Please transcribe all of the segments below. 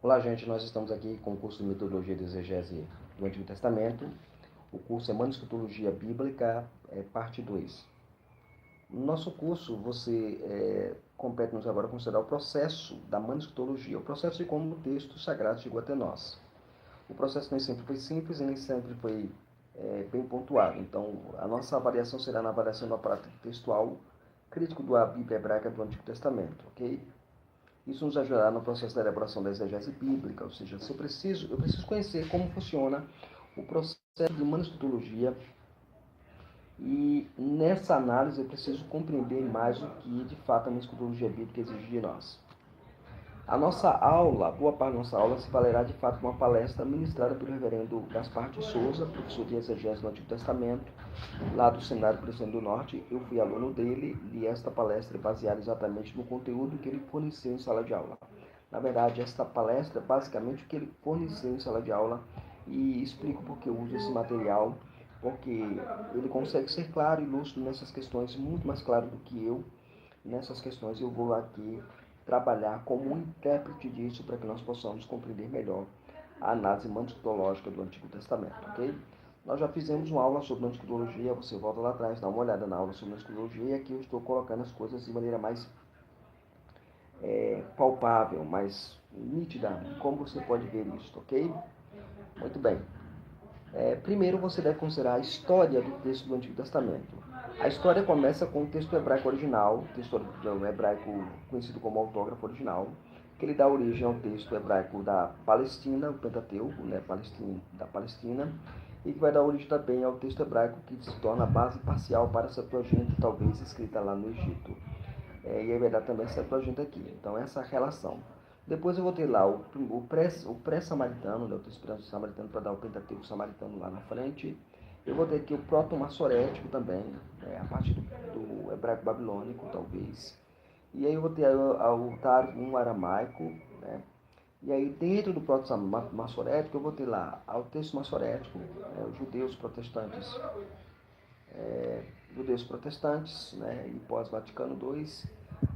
Olá, gente. Nós estamos aqui com o curso de Metodologia de Exegese do Antigo Testamento. O curso é Manuscritologia Bíblica, parte 2. No nosso curso, você compete-nos agora considerar o processo da manuscritologia, o processo de como o texto sagrado chegou até nós. O processo nem sempre foi simples e nem sempre foi bem pontuado. Então, a nossa avaliação será na avaliação do aparato textual crítico da Bíblia Hebraica do Antigo Testamento, ok? Isso nos ajudará no processo da elaboração da exegese bíblica, ou seja, se eu preciso conhecer como funciona o processo de manuscritologia e nessa análise eu preciso compreender mais o que de fato a manuscritologia bíblica exige de nós. A nossa aula, boa parte da nossa aula, se valerá de fato de uma palestra ministrada pelo reverendo Gaspar de Souza, professor de exegese do Antigo Testamento, lá do Seminário Presbiteriano do Norte. Eu fui aluno dele e esta palestra é baseada exatamente no conteúdo que ele forneceu em sala de aula. Na verdade, esta palestra é basicamente o que ele forneceu em sala de aula e explico porque eu uso esse material, porque ele consegue ser claro e lúcido nessas questões, muito mais claro do que eu. Nessas questões eu vou aqui trabalhar como um intérprete disso para que nós possamos compreender melhor a análise manuscritológica do Antigo Testamento, ok? Nós já fizemos uma aula sobre manuscritologia, você volta lá atrás, dá uma olhada na aula sobre manuscritologia, e aqui eu estou colocando as coisas de maneira mais palpável, mais nítida, como você pode ver isso, ok? Muito bem. Primeiro você deve considerar a história do texto do Antigo Testamento. A história começa com o texto hebraico original, o texto hebraico conhecido como autógrafo original, que ele dá origem ao texto hebraico da Palestina, o Pentateuco, né, da Palestina, e que vai dar origem também ao texto hebraico que se torna a base parcial para a Septuaginta, talvez escrita lá no Egito. E aí vai dar também a Septuaginta aqui. Então, essa relação. Depois eu vou ter lá o pré-samaritano, né, o texto pré-samaritano para dar o Pentateuco samaritano lá na frente. Eu vou ter aqui o proto-massorético também, né, a partir do hebraico babilônico, talvez. E aí eu vou ter o Targum aramaico, né? E aí dentro do proto-massorético eu vou ter lá o texto massorético, os judeus protestantes, né, e pós-Vaticano II.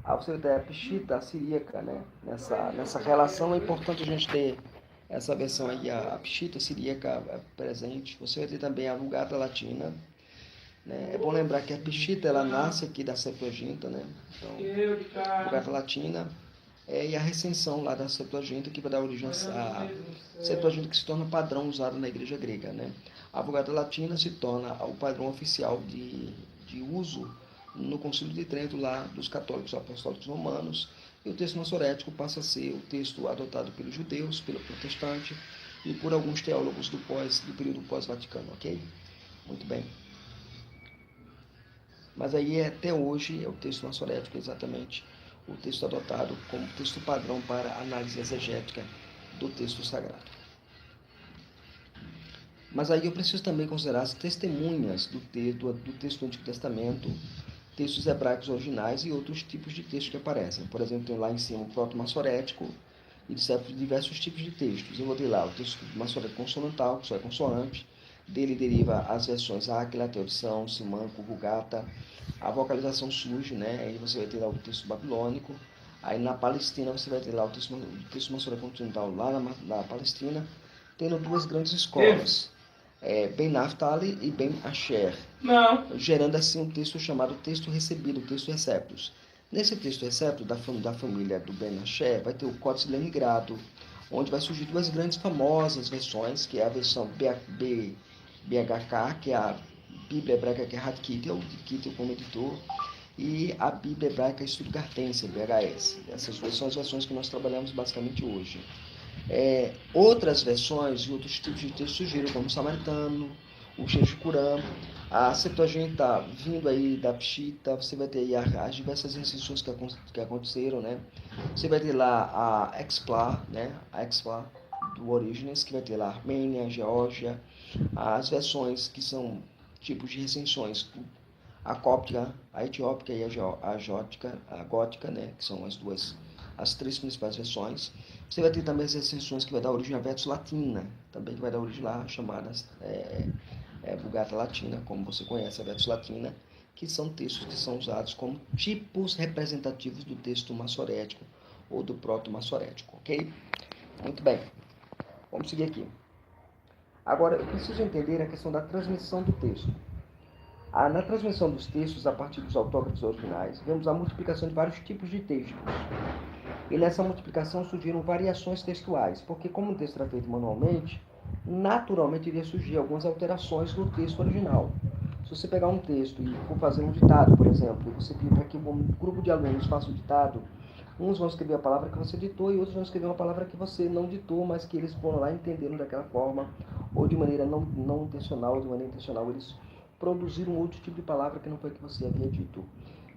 Aí você tem a Peshita, a siríaca, né? Nessa relação é importante a gente ter essa versão aí, a Peshita siríaca presente. Você vai ter também a Vulgata Latina, né? É bom lembrar que a Peshita ela nasce aqui da Septuaginta, né? Então, Vulgata Latina e a recensão lá da Septuaginta que vai dar origem à Septuaginta que se torna padrão usado na Igreja grega, né? A Vulgata Latina se torna o padrão oficial de uso no Concílio de Trento lá dos católicos apostólicos romanos, e o texto massorético passa a ser o texto adotado pelos judeus, pelo protestante e por alguns teólogos do período pós-vaticano, ok? Muito bem. Mas aí até hoje é o texto massorético exatamente o texto adotado como texto padrão para a análise exegética do texto sagrado. Mas aí eu preciso também considerar as testemunhas do texto do Antigo Testamento, textos hebraicos originais e outros tipos de textos que aparecem. Por exemplo, tem lá em cima o proto-massorético e diversos tipos de textos. Eu vou ter lá o texto massorético consonantal, que só é consonante. Dele deriva as versões Áquila, Teodição, Simanco, Vulgata. A vocalização surge, né? Aí você vai ter lá o texto babilônico. Aí na Palestina você vai ter lá o texto massorético consonantal lá na Palestina, tendo duas grandes escolas. Ben Naphtali e Ben Asher, gerando assim um texto chamado texto recebido, texto receptus. Nesse texto receptus da família do Ben Asher, vai ter o Códice de Leningrado, onde vai surgir duas grandes famosas versões, que é a versão BHK, que é a Bíblia Hebraica Gerhard Kittel, de Kittel como editor, e a Bíblia Hebraica Stuttgartense, BHS. Essas duas são as versões que nós trabalhamos basicamente hoje. Outras versões e outros tipos de texto surgiram, como o Samaritano, o Sheshikuram, a Septuaginta vindo aí da Pshita, você vai ter aí as diversas recensiões que aconteceram, né? Você vai ter lá a Expla, né? A Expla do Orígenes, que vai ter lá a Armênia, a Geórgia, as versões que são tipos de recensões, a cóptica, a etiópica e a gótica, né? Que são as três principais versões. Você vai ter também as extensões que vai dar origem à Vetus Latina, também que vai dar origem lá, chamadas Vulgata Latina, como você conhece a Vetus Latina, que são textos que são usados como tipos representativos do texto massorético ou do proto-massorético, ok? Muito bem, vamos seguir aqui. Agora, eu preciso entender a questão da transmissão do texto. Na transmissão dos textos, a partir dos autógrafos originais, vemos a multiplicação de vários tipos de textos. E nessa multiplicação surgiram variações textuais, porque como o texto era feito manualmente, naturalmente iria surgir algumas alterações no texto original. Se você pegar um texto e for fazer um ditado, por exemplo, e você pedir para que um grupo de alunos faça um ditado, uns vão escrever a palavra que você ditou e outros vão escrever uma palavra que você não ditou, mas que eles foram lá entendendo daquela forma, ou de maneira não intencional, ou de maneira intencional, eles produziram outro tipo de palavra que não foi que você havia dito.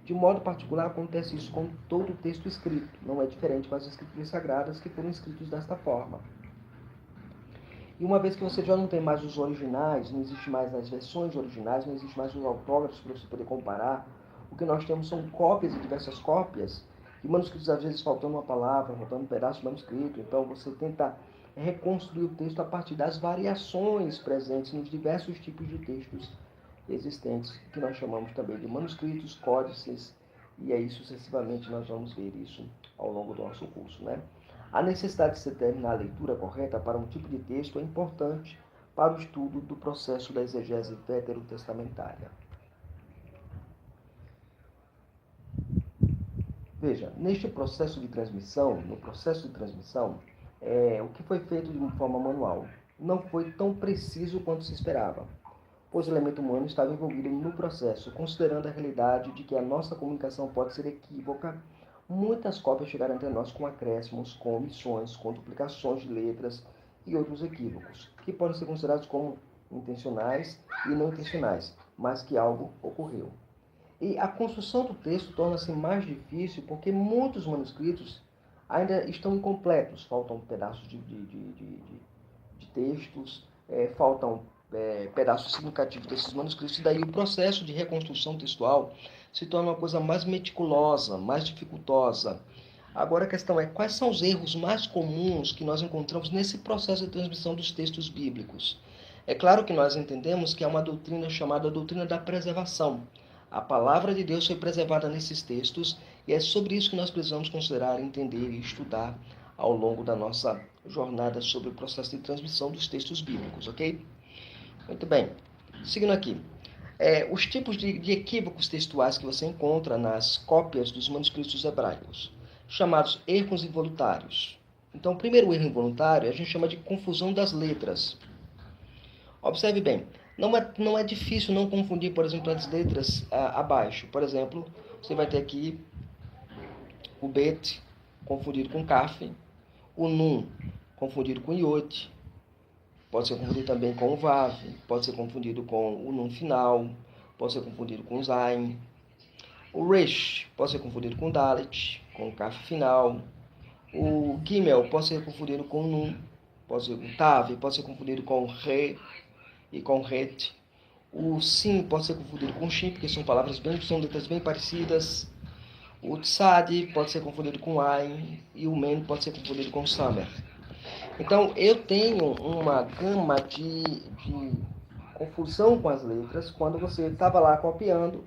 De modo particular, acontece isso com todo o texto escrito. Não é diferente com as escrituras sagradas que foram escritos desta forma. E uma vez que você já não tem mais os originais, não existe mais as versões originais, não existe mais os autógrafos para você poder comparar, o que nós temos são cópias e diversas cópias, e manuscritos às vezes faltando uma palavra, faltando um pedaço de manuscrito. Então você tenta reconstruir o texto a partir das variações presentes nos diversos tipos de textos existentes, que nós chamamos também de manuscritos, códices, e aí sucessivamente nós vamos ver isso ao longo do nosso curso, né? A necessidade de se determinar a leitura correta para um tipo de texto é importante para o estudo do processo da exegese veterotestamentária. Veja, neste processo de transmissão, o que foi feito de uma forma manual não foi tão preciso quanto se esperava, pois o elemento humano estava envolvido no processo. Considerando a realidade de que a nossa comunicação pode ser equívoca, muitas cópias chegaram até nós com acréscimos, com omissões, com duplicações de letras e outros equívocos, que podem ser considerados como intencionais e não intencionais, mas que algo ocorreu. E a construção do texto torna-se mais difícil porque muitos manuscritos ainda estão incompletos, faltam pedaços de textos, faltam pedaços significativos desses manuscritos, e daí o processo de reconstrução textual se torna uma coisa mais meticulosa, mais dificultosa. Agora a questão é, quais são os erros mais comuns que nós encontramos nesse processo de transmissão dos textos bíblicos? É claro que nós entendemos que há uma doutrina chamada doutrina da preservação. A palavra de Deus foi preservada nesses textos e é sobre isso que nós precisamos considerar, entender e estudar ao longo da nossa jornada sobre o processo de transmissão dos textos bíblicos, ok? Muito bem. Seguindo aqui. Os tipos de equívocos textuais que você encontra nas cópias dos manuscritos hebraicos, chamados erros involuntários. Então, o primeiro erro involuntário a gente chama de confusão das letras. Observe bem, não é difícil não confundir, por exemplo, as letras abaixo. Por exemplo, você vai ter aqui o bet confundido com kaf, o nun confundido com iod, pode ser confundido também com o vav, pode ser confundido com o nun final, pode ser confundido com o zain. O resh pode ser confundido com o dalet, com o kaf final. O gimel pode ser confundido com o nun, pode ser com o tav, pode ser confundido com o re e com o ret. O sim pode ser confundido com o shin, porque são letras bem parecidas. O tsad pode ser confundido com o ain e o men pode ser confundido com o samer. Então, eu tenho uma gama de confusão com as letras quando você estava lá copiando,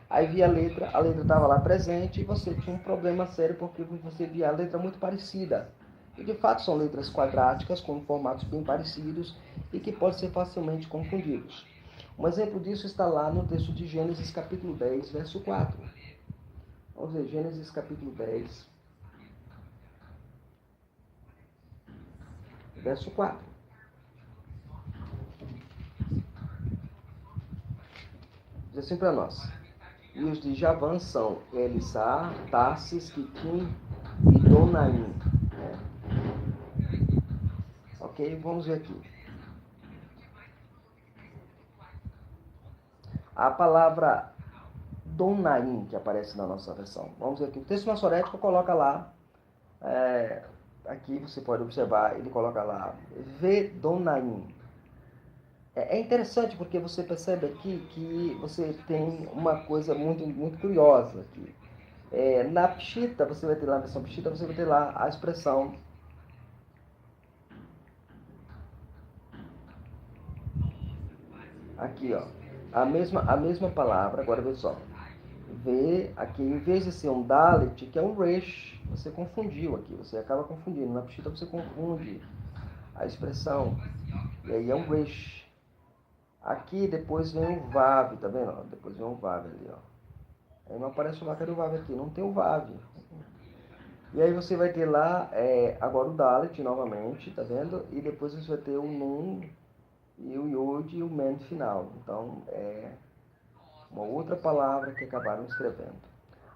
aí via a letra estava lá presente e você tinha um problema sério porque você via a letra muito parecida. E de fato são letras quadráticas com formatos bem parecidos e que podem ser facilmente confundidos. Um exemplo disso está lá no texto de Gênesis capítulo 10, verso 4. Vamos ver, Gênesis capítulo 10, verso 4. Diz assim para nós. E os de Javã são Elisá, Tarsis, Quitim e Donaim. Ok? Vamos ver aqui. A palavra Donaim, que aparece na nossa versão. Vamos ver aqui. O texto maçorético coloca lá, aqui você pode observar, ele coloca lá, Vedonaim. É interessante porque você percebe aqui que você tem uma coisa muito, muito curiosa aqui. Na Pshita, você vai ter lá, na versão Pshita, você vai ter lá a expressão aqui, ó, a mesma palavra, agora vê só. vê aqui, em vez de ser um Dalet, que é um Resh, você confundiu aqui, você acaba confundindo. Na Pshita você confunde a expressão, e aí é um Resh. Aqui depois vem o Vav, tá vendo? Depois vem o Vav ali, ó. Aí não aparece o Vav, cadê o Vav aqui? Não tem o Vav. E aí você vai ter lá, agora o Dalet novamente, tá vendo? E depois você vai ter o Nun, e o Yod e o Men final. Então, é uma outra palavra que acabaram escrevendo.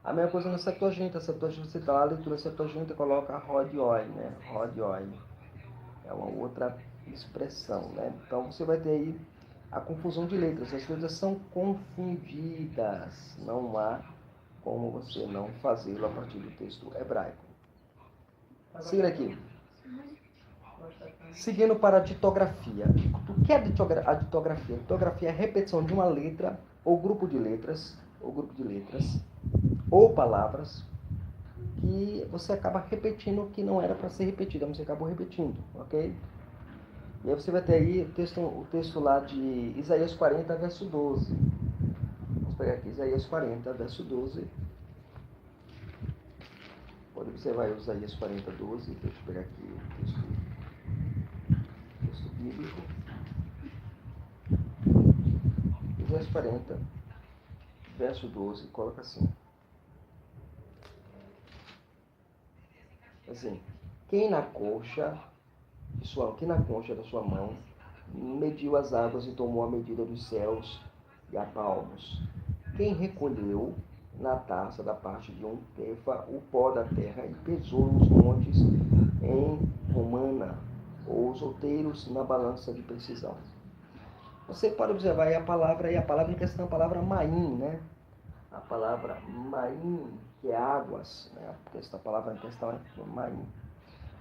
A mesma coisa na Septuaginta. A Septuaginta, você dá a leitura Septuaginta e coloca Rodioi, né? Rodioi. É uma outra expressão, né? Então, você vai ter aí a confusão de letras. As letras são confundidas. Não há como você não fazê-lo a partir do texto hebraico. Siga aqui. Seguindo para a ditografia. O que é a ditografia? A ditografia é a repetição de uma letra ou grupo de letras, ou palavras que você acaba repetindo que não era para ser repetida, mas você acabou repetindo, ok? E aí você vai ter aí o texto lá de Isaías 40, verso 12. Vamos pegar aqui Isaías 40, verso 12. Pode observar aí Isaías 40, 12. Deixa eu pegar aqui o texto bíblico. Isaías 40, verso 12, coloca assim. Assim, quem na concha da sua mão mediu as águas e tomou a medida dos céus e a palmos? Quem recolheu na taça da parte de um tefa o pó da terra e pesou os montes em romana, ou os outeiros na balança de precisão? Você pode observar aí a palavra em questão, a palavra maim, né? A palavra maim, que é águas, né? Esta palavra em questão é maim.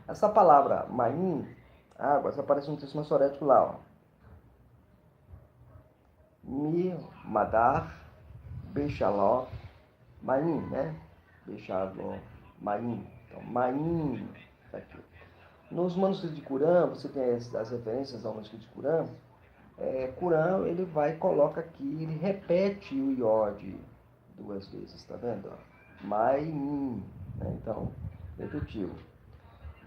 Essa palavra maim, águas, aparece no texto massorético lá, ó. Mi, madar, bechaló, maim, né? Bechaló, maim. Então, maim, tá aqui. Nos manuscritos de Qurã, você tem as referências ao manuscrito de Qurã. Qurã, ele vai, coloca aqui, ele repete o iod 2 vezes, tá vendo? Maim, né? Então, repetiu.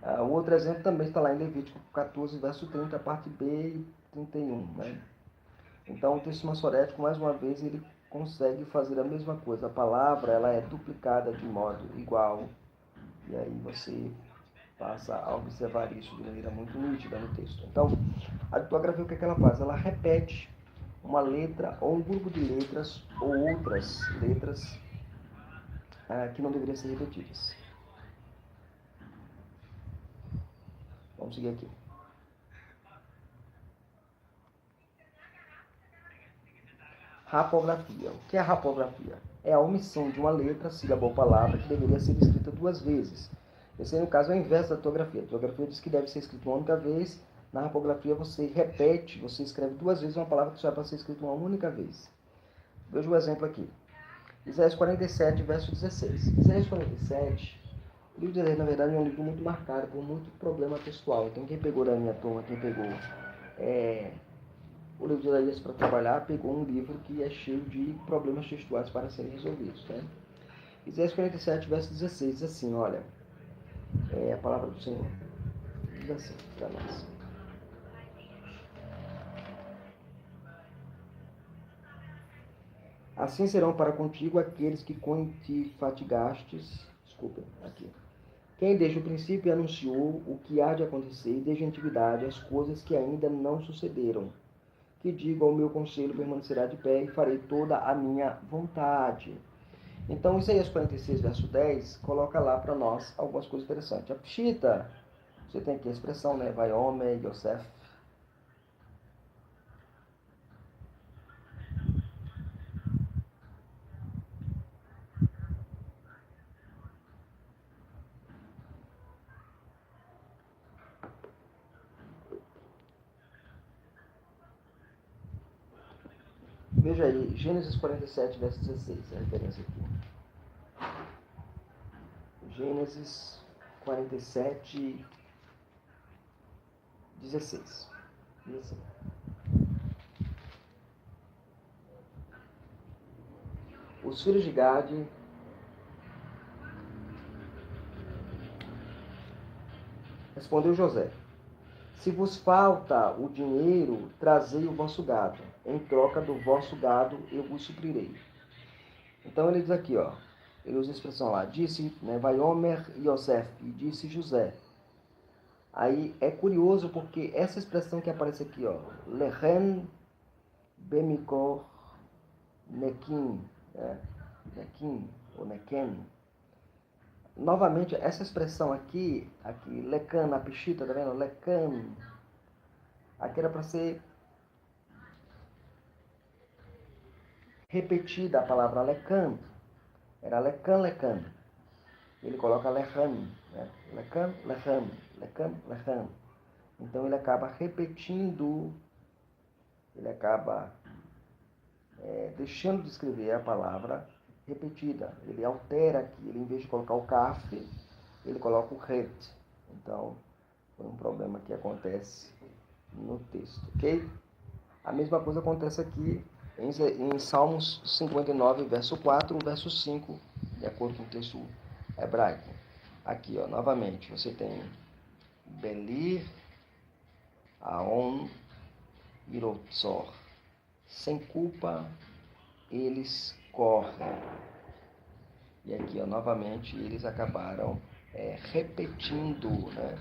O outro exemplo também está lá em Levítico 14, verso 30, parte B e 31. Né? Então, o texto massorético, mais uma vez, ele consegue fazer a mesma coisa. A palavra ela é duplicada de modo igual. E aí você passa a observar isso de maneira muito nítida no texto. Então, a ditografia, o que ela faz? Ela repete uma letra ou um grupo de letras ou outras letras que não deveriam ser repetidas. Vamos seguir aqui. Rapografia. O que é rapografia? É a omissão de uma letra, sílaba ou palavra que deveria ser escrita 2 vezes. Esse aí, no caso, é o inverso da ortografia. A ortografia diz que deve ser escrito uma única vez. Na rapografia, você repete, você escreve 2 vezes uma palavra que só é para ser escrita uma única vez. Veja o exemplo aqui. Isaías 47, verso 16. Isaías 47, o livro de Isaías, na verdade, é um livro muito marcado por muito problema textual. Então, quem pegou da minha turma, quem pegou o livro de Isaías para trabalhar, pegou um livro que é cheio de problemas textuais para serem resolvidos. Né? Isaías 47, verso 16, diz assim, olha, a palavra do Senhor. Diz assim para nós. Assim serão para contigo aqueles que com te fatigastes, aqui. Quem desde o princípio anunciou o que há de acontecer, desde a antiguidade, as coisas que ainda não sucederam. Que digo ao meu conselho permanecerá de pé e farei toda a minha vontade. Então, Isaías 46, verso 10, coloca lá para nós algumas coisas interessantes. A Pshita, você tem aqui a expressão, né? Vaiome, Yosef. Veja aí, Gênesis 47, verso 16, a referência aqui. Gênesis 47, 16. Diz assim. Os filhos de Gade respondeu José: se vos falta o dinheiro, trazei o vosso gado. Em troca do vosso gado, eu vos suprirei. Então ele diz aqui, ó, ele usa a expressão lá, disse, né, Vaiomer Yosef, e disse José. Aí é curioso porque essa expressão que aparece aqui, ó, Lehen Bemikor Nekim, Nekim, ou Neken. Novamente, essa expressão aqui Lekan, na peshita, tá vendo? Lekan. Aqui era para ser repetida a palavra Lekan. Era Lekan, Lekan. Ele coloca Lehan, né? Lekan, Lehan, Lekan, Lehan. Então ele acaba repetindo, ele acaba deixando de escrever a palavra repetida. Ele altera aqui, ele, em vez de colocar o kaf, ele coloca o het. Então, foi um problema que acontece no texto, ok? A mesma coisa acontece aqui em Salmos 59, verso 4, verso 5, de acordo com o texto hebraico. Aqui, ó, novamente, você tem Belir, Aon, Irotzor. Sem culpa, eles correm. E aqui, ó, novamente, eles acabaram repetindo, né,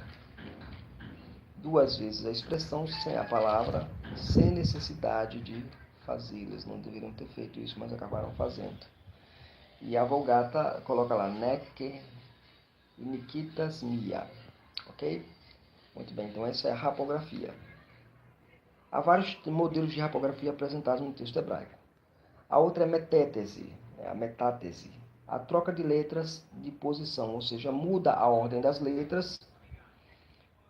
duas vezes a expressão sem a palavra, sem necessidade de fazer. Eles não deveriam ter feito isso, mas acabaram fazendo. E a Vulgata coloca lá, Neke Nikitas Mia. Ok? Muito bem, então essa é a rapografia. Há vários modelos de rapografia apresentados no texto hebraico. A outra é metétese, a metátese. A troca de letras de posição, ou seja, muda a ordem das letras,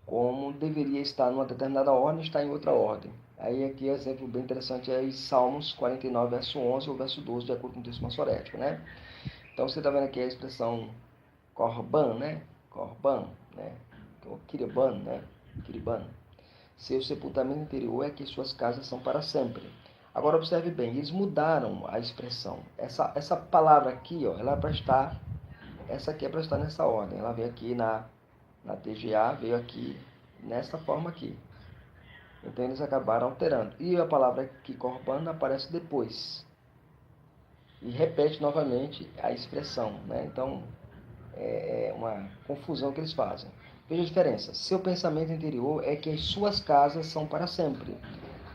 como deveria estar numa determinada ordem, está em outra ordem. Aí aqui um exemplo bem interessante é em Salmos 49, verso 11 ou verso 12, de acordo com o texto massorético, né? Então você está vendo aqui a expressão korban, né? Korban, né? Kiriban, né? Kiriban. Seu sepultamento interior é que suas casas são para sempre. Agora observe bem, eles mudaram a expressão. Essa palavra aqui, ó, ela é para estar, essa aqui é para estar nessa ordem. Ela veio aqui na TGA, veio aqui nessa forma aqui. Então eles acabaram alterando. E a palavra aqui, korban, aparece depois. E repete novamente a expressão, né? Então é uma confusão que eles fazem. Veja a diferença. Seu pensamento interior é que as suas casas são para sempre.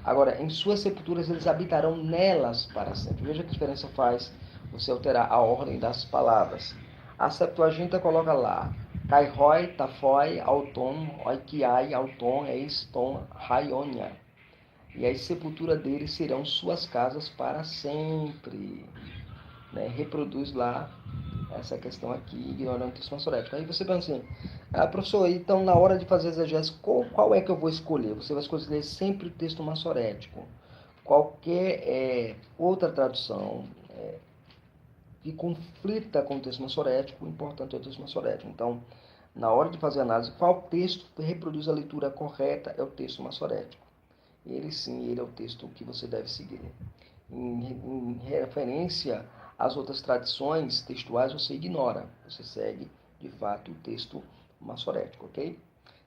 Agora, em suas sepulturas eles habitarão nelas para sempre. Veja que diferença faz você alterar a ordem das palavras. A Septuaginta coloca lá, Kairoi, Tafoi, Auton, Oikiai, Auton, Eiston, Raionia. E as sepulturas deles serão suas casas para sempre. Né? Reproduz lá essa questão aqui, ignorando o texto massorético. Aí você pensa assim, professor, então na hora de fazer exegese, qual é que eu vou escolher? Você vai escolher sempre o texto massorético. Qualquer outra tradução que conflita com o texto massorético, o importante é o texto massorético. Então, na hora de fazer a análise, qual texto reproduz a leitura correta é o texto massorético. Ele sim, ele é o texto que você deve seguir. Em referência às outras tradições textuais, você ignora. Você segue, de fato, o texto massorético, ok?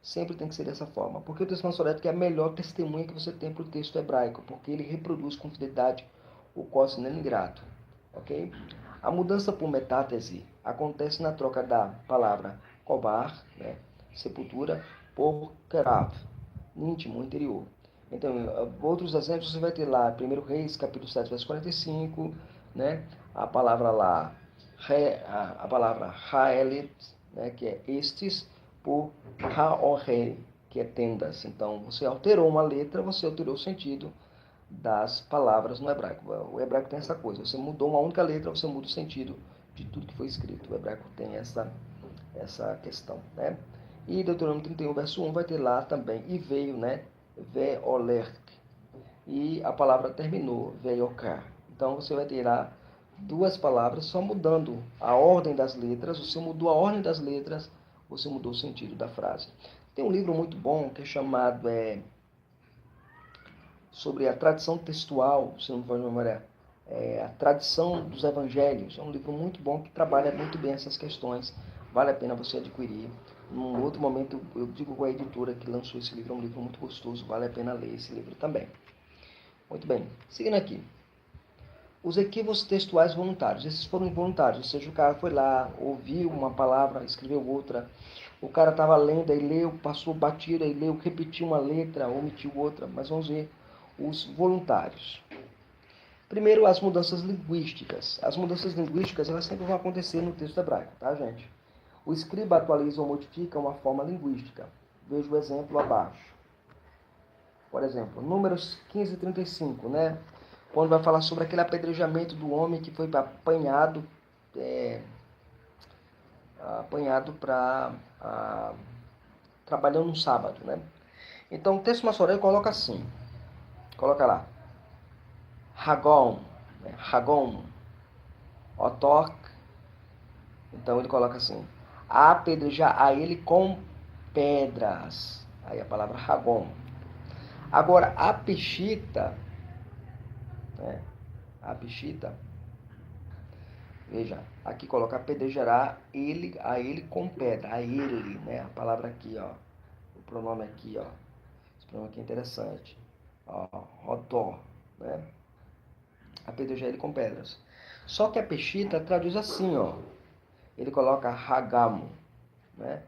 Sempre tem que ser dessa forma. Porque o texto massorético é a melhor testemunha que você tem para o texto hebraico, porque ele reproduz com fidelidade o código ingrato, ok? A mudança por metátese acontece na troca da palavra kobar, né, sepultura, por kerav, íntimo, interior. Então, outros exemplos você vai ter lá, 1 Reis, capítulo 7, verso 45, né? A palavra lá, a palavra Haelit, né? Que é estes, por Haorei, que é tendas. Então, você alterou uma letra, você alterou o sentido das palavras no hebraico. O hebraico tem essa coisa, você mudou uma única letra, você muda o sentido de tudo que foi escrito. O hebraico tem essa questão, né? E Deuteronômio 31, verso 1 vai ter lá também, e veio, né? Veolerk. E a palavra terminou, veiocar. Então você vai ter lá duas palavras só mudando a ordem das letras. Você mudou a ordem das letras, você mudou o sentido da frase. Tem um livro muito bom que é chamado sobre a tradição textual, se não me falha a memória, A Tradição dos Evangelhos. É um livro muito bom que trabalha muito bem essas questões. Vale a pena você adquirir. Num outro momento, eu digo com a editora que lançou esse livro, é um livro muito gostoso, vale a pena ler esse livro também. Muito bem, seguindo aqui. Os equívocos textuais voluntários. Esses foram involuntários, ou seja, o cara foi lá, ouviu uma palavra, escreveu outra. O cara estava lendo, aí leu, passou batida, aí leu, repetiu uma letra, omitiu outra. Mas vamos ver os voluntários. Primeiro, as mudanças linguísticas. As mudanças linguísticas, elas sempre vão acontecer no texto hebraico, tá, gente? O escriba atualiza ou modifica uma forma linguística. Veja o exemplo abaixo. Por exemplo, Números 15 e 35, né? Quando vai falar sobre aquele apedrejamento do homem que foi apanhado para trabalhando no sábado, né? Então, o texto massoreu coloca assim, coloca lá, Ragon, né? Ragon, Otok. Então ele coloca assim, apedrejar a ele com pedras. Aí a palavra Ragon. Agora, a Peshita, né? A Peshita, veja, aqui coloca apedrejará a ele com pedra, a ele, né? A palavra aqui, ó, o pronome aqui, ó, esse pronome aqui é interessante, ó, Rodó, né? Apedrejar ele com pedras. Só que a Peshita traduz assim, ó, ele coloca Hagamo, né?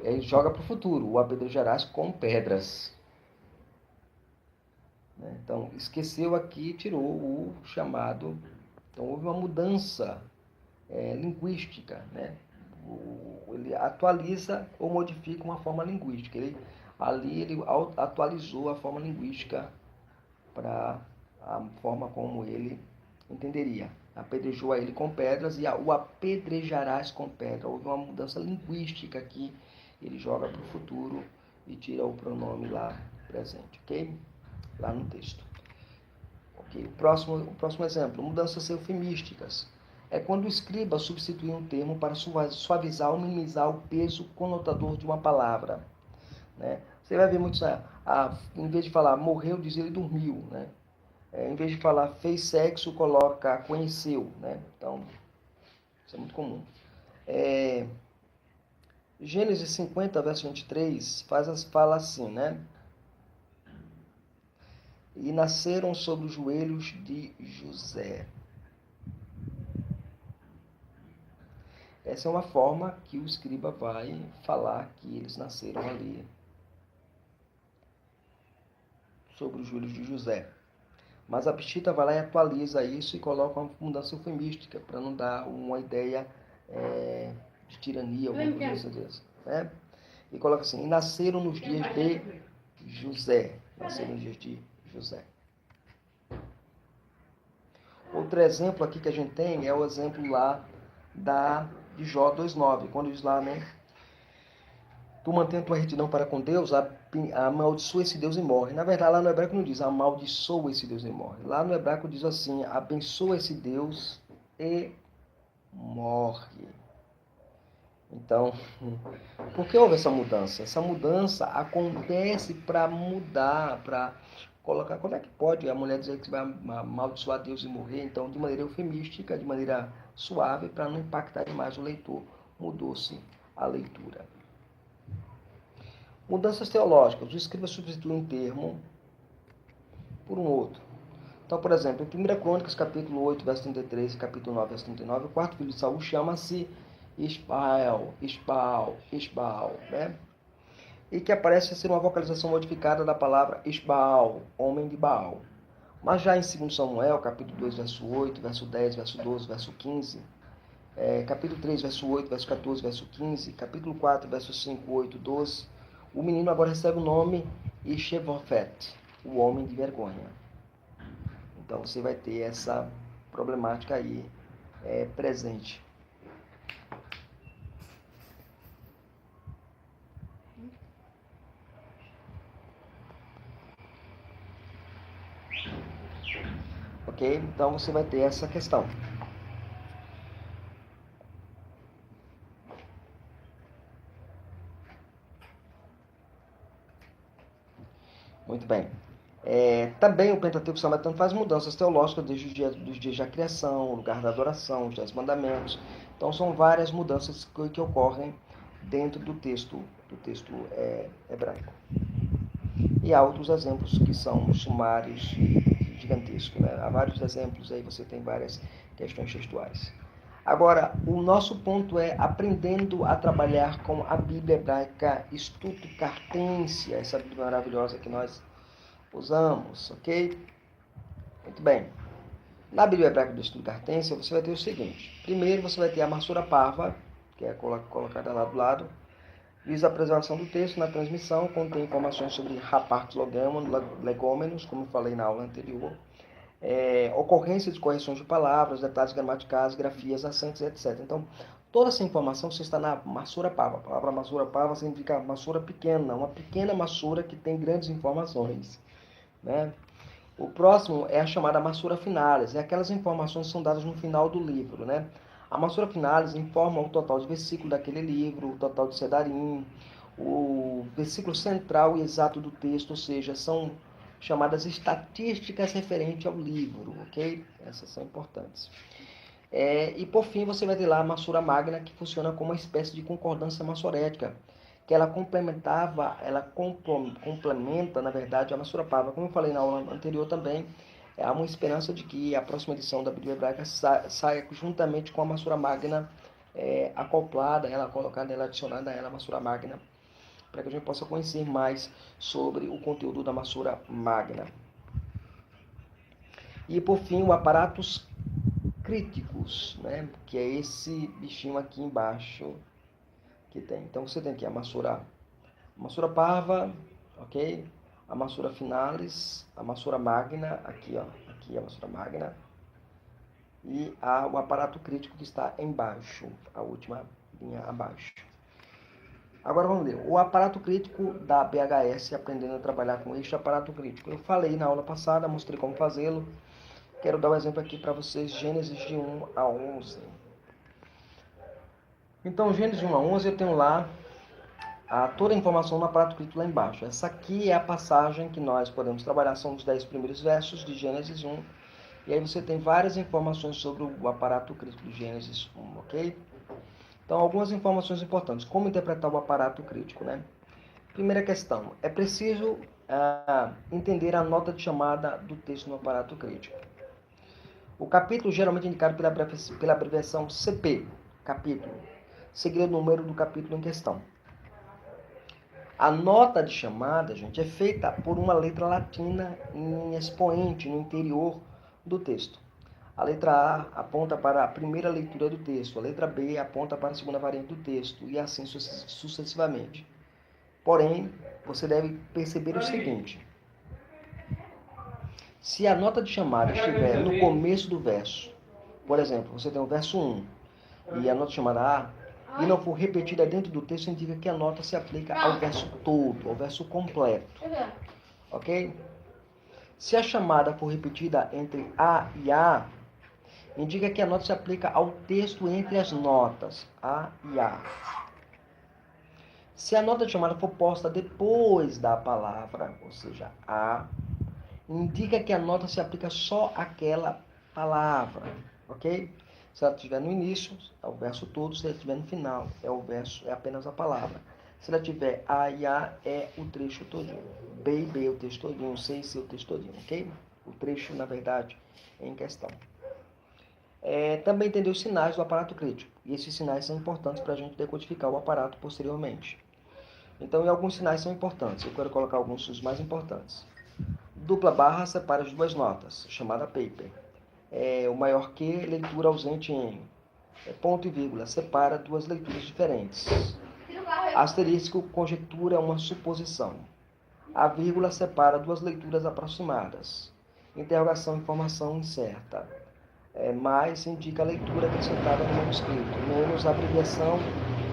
E aí joga para o futuro, o apedrejarás com pedras. Né? Então, esqueceu aqui, tirou o chamado. Então, houve uma mudança linguística. Né? Ele atualiza ou modifica uma forma linguística. Ali ele atualizou a forma linguística para a forma como ele entenderia. Apedrejou a ele com pedras e o apedrejarás com pedra. Houve uma mudança linguística aqui. Ele joga para o futuro e tira o pronome lá presente, ok? Lá no texto. Ok, o próximo exemplo, mudanças eufemísticas. É quando o escriba substitui um termo para suavizar ou minimizar o peso conotador de uma palavra. Né? Você vai ver muito, em vez de falar morreu, diz ele dormiu. Né? Em vez de falar fez sexo, coloca conheceu. Né? Então, isso é muito comum. Gênesis 50, verso 23, fala assim, né? E nasceram sobre os joelhos de José. Essa é uma forma que o escriba vai falar que eles nasceram ali sobre os joelhos de José. Mas a Peshita vai lá e atualiza isso e coloca uma mudança eufemística para não dar uma ideia de tirania, alguma coisa dessa. Né? E coloca assim, e nasceram nos dias de José. Nasceram nos dias de José. Outro exemplo aqui que a gente tem é o exemplo lá de Jó 2,9, quando diz lá, né? Tu mantém a tua retidão para com Deus, amaldiçoa esse Deus e morre. Na verdade, lá no hebraico não diz amaldiçoa esse Deus e morre. Lá no hebraico diz assim, abençoa esse Deus e morre. Então, por que houve essa mudança? Essa mudança acontece para mudar, para colocar... Como é que pode a mulher dizer que vai amaldiçoar Deus e morrer? Então, de maneira eufemística, de maneira suave, para não impactar demais o leitor, mudou-se a leitura. Mudanças teológicas. O escriba substitui um termo por um outro. Então, por exemplo, em 1 Crônicas, capítulo 8, verso 33 e capítulo 9, verso 39, o quarto filho de Saul chama-se Isbaal, né? E que aparece ser uma vocalização modificada da palavra Isbaal, homem de Baal. Mas já em 2 Samuel, capítulo 2, verso 8, verso 10, verso 12, verso 15, capítulo 3, verso 8, verso 14, verso 15, capítulo 4, verso 5, 8, 12, o menino agora recebe o nome Ishebofet, o homem de vergonha. Então você vai ter essa problemática aí presente. Ok? Então você vai ter essa questão. Muito bem. Também o Pentateuco Samaritano faz mudanças teológicas desde dos dias da criação, o lugar da adoração, os 10 mandamentos. Então são várias mudanças que ocorrem dentro do texto hebraico. E há outros exemplos que são sumários gigantescos, né? Há vários exemplos, aí você tem várias questões textuais. Agora, o nosso ponto é aprendendo a trabalhar com a Bíblia hebraica Stuttgartense, essa Bíblia maravilhosa que nós usamos, ok? Muito bem. Na Bíblia hebraica do Stuttgartense, você vai ter o seguinte. Primeiro, você vai ter a Massura Parva, que é colocada lá do lado. Visa a preservação do texto na transmissão, contém informações sobre rapartos legômenos, como eu falei na aula anterior. Ocorrência de correções de palavras, detalhes gramaticais, grafias, acentos, etc. Então, toda essa informação você está na Massura Parva. A palavra Massura Parva significa massura pequena, uma pequena massura que tem grandes informações, né? O próximo é a chamada Massura Finalis, aquelas informações que são dadas no final do livro, né? A Massura Finalis informa o total de versículos daquele livro, o total de sedarim, o versículo central e exato do texto, ou seja, são chamadas estatísticas referentes ao livro, ok? Essas são importantes. E por fim você vai ter lá a Massura Magna, que funciona como uma espécie de concordância massorética, que ela complementa, na verdade, a Massura Parva. Como eu falei na aula anterior também, há uma esperança de que a próxima edição da Bíblia Hebraica saia juntamente com a Massura Magna acoplada, ela colocada, ela adicionada a ela, a Massura Magna, para que a gente possa conhecer mais sobre o conteúdo da Massura Magna. E por fim, o aparatos críticos, né? Que é esse bichinho aqui embaixo que tem. Então você tem aqui a Massura Parva, ok? A Massura Finalis, a Massura Magna, aqui ó, aqui a Massura Magna, e o aparato crítico que está embaixo, a última linha abaixo. Agora vamos ler. O aparato crítico da BHS, aprendendo a trabalhar com este aparato crítico. Eu falei na aula passada, mostrei como fazê-lo. Quero dar um exemplo aqui para vocês, Gênesis de 1 a 11. Então, Gênesis de 1 a 11, eu tenho lá toda a informação no aparato crítico lá embaixo. Essa aqui é a passagem que nós podemos trabalhar, são os 10 primeiros versos de Gênesis 1. E aí você tem várias informações sobre o aparato crítico de Gênesis 1, ok? Então, algumas informações importantes. Como interpretar o aparato crítico, né? Primeira questão. É preciso entender a nota de chamada do texto no aparato crítico. O capítulo geralmente é indicado pela abreviação CP, capítulo, seguido do número do capítulo em questão. A nota de chamada, gente, é feita por uma letra latina em expoente no interior do texto. A letra A aponta para a primeira leitura do texto, a letra B aponta para a segunda variante do texto, e assim sucessivamente. Porém, você deve perceber o seguinte: se a nota de chamada estiver no começo do verso, por exemplo, você tem o verso 1 e a nota de chamada A, e não for repetida dentro do texto, indica que a nota se aplica ao verso todo, ao verso completo. Ok? Se a chamada for repetida entre A e A, indica que a nota se aplica ao texto entre as notas A e A. Se a nota de chamada for posta depois da palavra, ou seja, A, indica que a nota se aplica só àquela palavra, ok? Se ela estiver no início, é o verso todo. Se ela estiver no final, é apenas a palavra. Se ela tiver A e A, é o trecho todinho. B e B é o texto todinho. C e C é o texto todinho, ok? O trecho, na verdade, é em questão. Também entender os sinais do aparato crítico. E esses sinais são importantes para a gente decodificar o aparato posteriormente. Então, alguns sinais são importantes. Eu quero colocar alguns dos mais importantes. Dupla barra separa as duas notas, chamada paper. O maior que, leitura ausente em. Ponto e vírgula, separa duas leituras diferentes. Asterisco, conjectura uma suposição. A vírgula separa duas leituras aproximadas. Interrogação, informação incerta. Mais indica a leitura acrescentada no manuscrito, menos a abreviação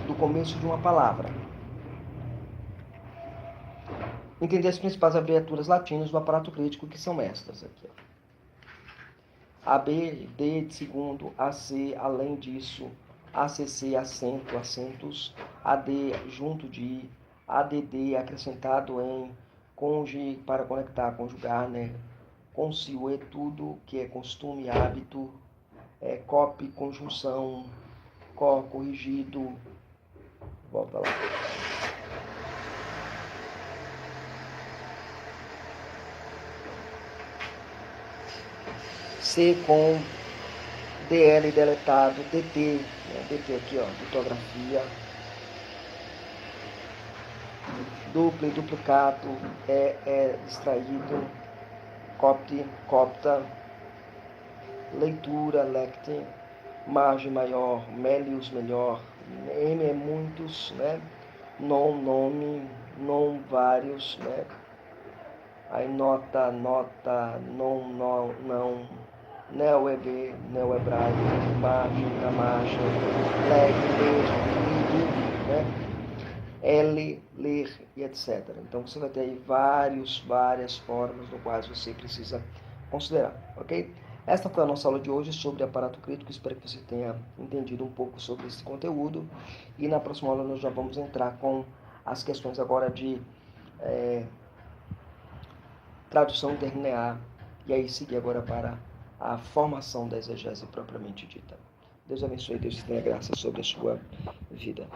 do começo de uma palavra. Entender as principais abreviaturas latinas do aparato crítico, que são estas aqui. AB, D de segundo, AC, além disso, ACC, acentos, AD junto de, ADD acrescentado em, Conge, para conectar, conjugar, né? Consigo é tudo que é costume, hábito, copy, conjunção, corrigido. Volta lá. C com DL deletado, DT, né? DT aqui, ó, litografia. Duplo e duplicato, distraído, copte, copta, leitura, lecte, margem maior, melius melhor, M é muitos, né? Non, nome, non vários, né? Aí nota, não, neo EB, neo hebraico, margem, na margem, leg, ler, lido, né? L, ler e etc. Então você vai ter aí várias formas no quais você precisa considerar, ok? Esta foi a nossa aula de hoje sobre aparato crítico. Espero que você tenha entendido um pouco sobre esse conteúdo. E na próxima aula nós já vamos entrar com as questões agora de tradução interlinear e aí seguir agora para a formação da exegese propriamente dita. Deus abençoe e Deus tenha graça sobre a sua vida.